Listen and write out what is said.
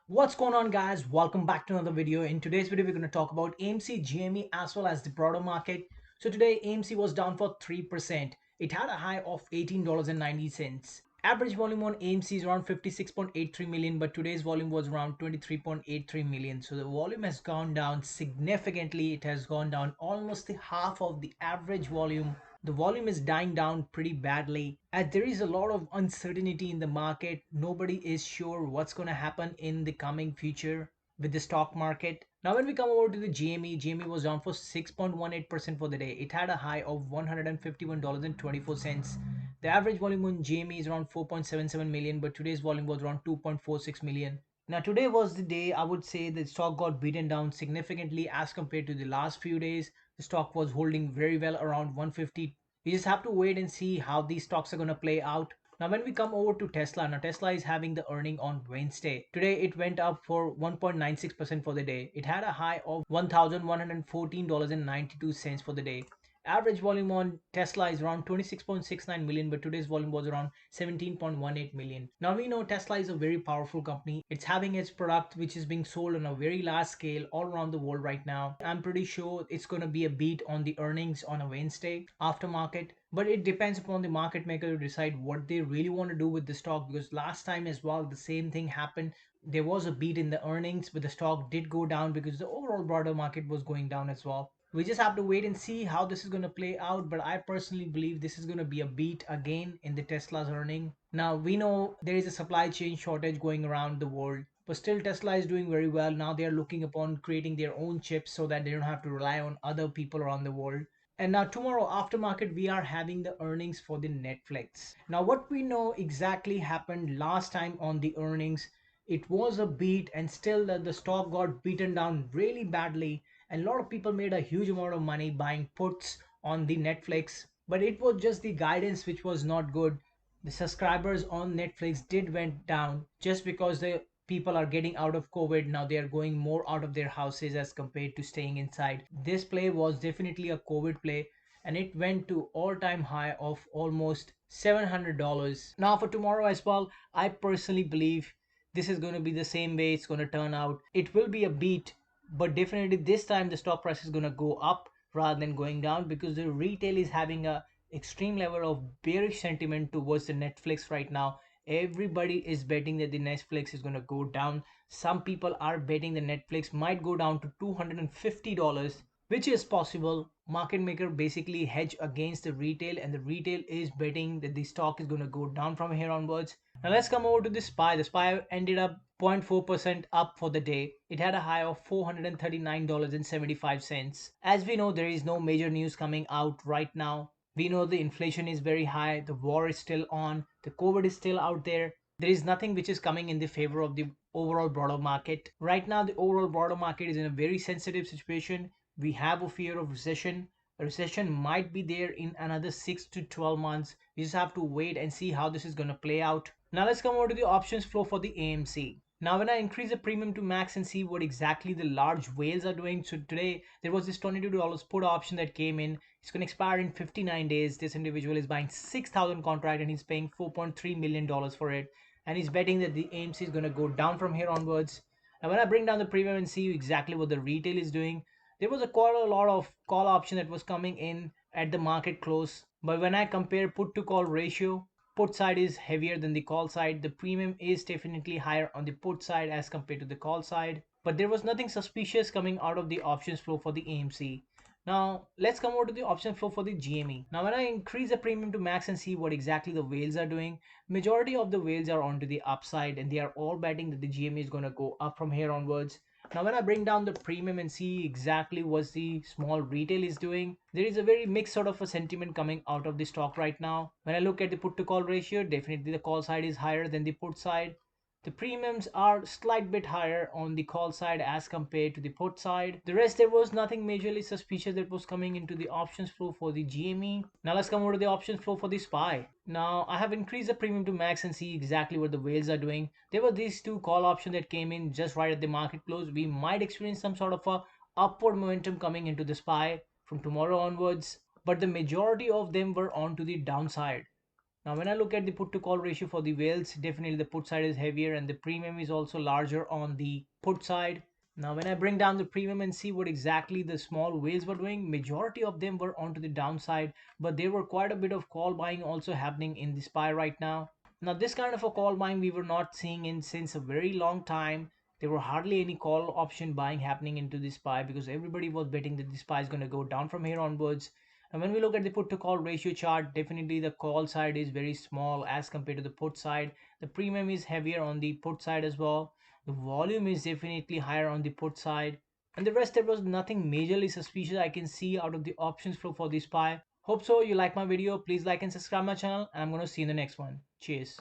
What's going on, guys? Welcome back to another video. In today's video we're going to talk about AMC, GME as well as the broader market. So today AMC was down for 3%. It had a high of $18.90. Average volume on AMC is around 56.83 million, but today's volume was around 23.83 million. So the volume has gone down significantly. It has gone down almost the half of the average volume. The volume is dying down pretty badly as there is a lot of uncertainty in the market. Nobody is sure what's going to happen in the coming future with the stock market. Now when we come over to the GME was down for 6.18% for the day. It had a high of $151.24. The average volume on GME is around 4.77 million, but today's volume was around 2.46 million. Now today was the day I would say the stock got beaten down significantly as compared to the last few days. The stock was holding very well around 150. We just have to wait and see how these stocks are going to play out. Now when we come over to Tesla, now Tesla is having the earning on Wednesday. Today it went up for 1.96% for the day. It had a high of $1,114.92 for the day. Average volume on Tesla is around 26.69 million, but today's volume was around 17.18 million. Now we know Tesla is a very powerful company. It's having its product which is being sold on a very large scale all around the world right now. I'm pretty sure it's going to be a beat on the earnings on a Wednesday after market, but it depends upon the market maker to decide what they really want to do with the stock, because last time as well the same thing happened. There was a beat in the earnings, but the stock did go down because the overall broader market was going down as well. We just have to wait and see how this is going to play out, but I personally believe this is going to be a beat again in the Tesla's earning. Now we know there is a supply chain shortage going around the world, but still Tesla is doing very well. Now they are looking upon creating their own chips so that they don't have to rely on other people around the world. And now tomorrow after market we are having the earnings for the Netflix. Now what we know exactly happened last time on the earnings, it was a beat and still the stock got beaten down really badly, and a lot of people made a huge amount of money buying puts on the Netflix. But it was just the guidance which was not good. The subscribers on Netflix did went down just because the people are getting out of COVID. Now they are going more out of their houses as compared to staying inside. This play was definitely a COVID play, and it went to all-time high of almost $700. Now for tomorrow as well, I personally believe this is going to be the same way it's going to turn out. It will be a beat, but definitely this time the stock price is going to go up rather than going down, because the retail is having a extreme level of bearish sentiment towards the Netflix right now. Everybody is betting that the Netflix is going to go down. Some people are betting the Netflix might go down to $250, which is possible. Market maker basically hedge against the retail, and the retail is betting that the stock is going to go down from here onwards. Now let's come over to the SPY. The SPY ended up 0.4% up for the day. It had a high of $439.75. As we know, there is no major news coming out right now. We know the inflation is very high, the war is still on, the COVID is still out there. There is nothing which is coming in the favor of the overall broader market. Right now, the overall broader market is in a very sensitive situation. We have a fear of recession. A recession might be there in another 6 to 12 months. We just have to wait and see how this is going to play out. Now let's come over to the options flow for the AMC. Now when I increase the premium to max and see what exactly the large whales are doing. So today there was this $22 put option that came in. It's going to expire in 59 days. This individual is buying 6,000 contract and he's paying $4.3 million for it. And he's betting that the AMC is going to go down from here onwards. And when I bring down the premium and see exactly what the retail is doing, there was quite a lot of call option that was coming in at the market close. But when I compare put to call ratio, put side is heavier than the call side. The premium is definitely higher on the put side as compared to the call side. But there was nothing suspicious coming out of the options flow for the AMC. Now let's come over to the option flow for the GME. Now when I increase the premium to max and see what exactly the whales are doing, majority of the whales are onto the upside and they are all betting that the GME is going to go up from here onwards. Now when I bring down the premium and see exactly what the small retail is doing, there is a very mixed sort of a sentiment coming out of the stock right now. When I look at the put to call ratio, definitely the call side is higher than the put side. The premiums are slight bit higher on the call side as compared to the put side. The rest, there was nothing majorly suspicious that was coming into the options flow for the GME. Now let's come over to the options flow for the SPY. Now I have increased the premium to max and see exactly what the whales are doing. There were these two call options that came in just right at the market close. We might experience some sort of a upward momentum coming into the SPY from tomorrow onwards, but the majority of them were onto the downside. Now, when I look at the put to call ratio for the whales, definitely the put side is heavier and the premium is also larger on the put side. Now, when I bring down the premium and see what exactly the small whales were doing, majority of them were onto the downside, but there were quite a bit of call buying also happening in the SPY right now. Now, this kind of a call buying we were not seeing in since a very long time. There were hardly any call option buying happening into the SPY because everybody was betting that the SPY is going to go down from here onwards. And when we look at the put to call ratio chart, definitely the call side is very small as compared to the put side. The premium is heavier on the put side as well. The volume is definitely higher on the put side. And the rest, there was nothing majorly suspicious I can see out of the options flow for the SPY. Hope so you like my video. Please like and subscribe my channel, and I'm going to see you in the next one. Cheers.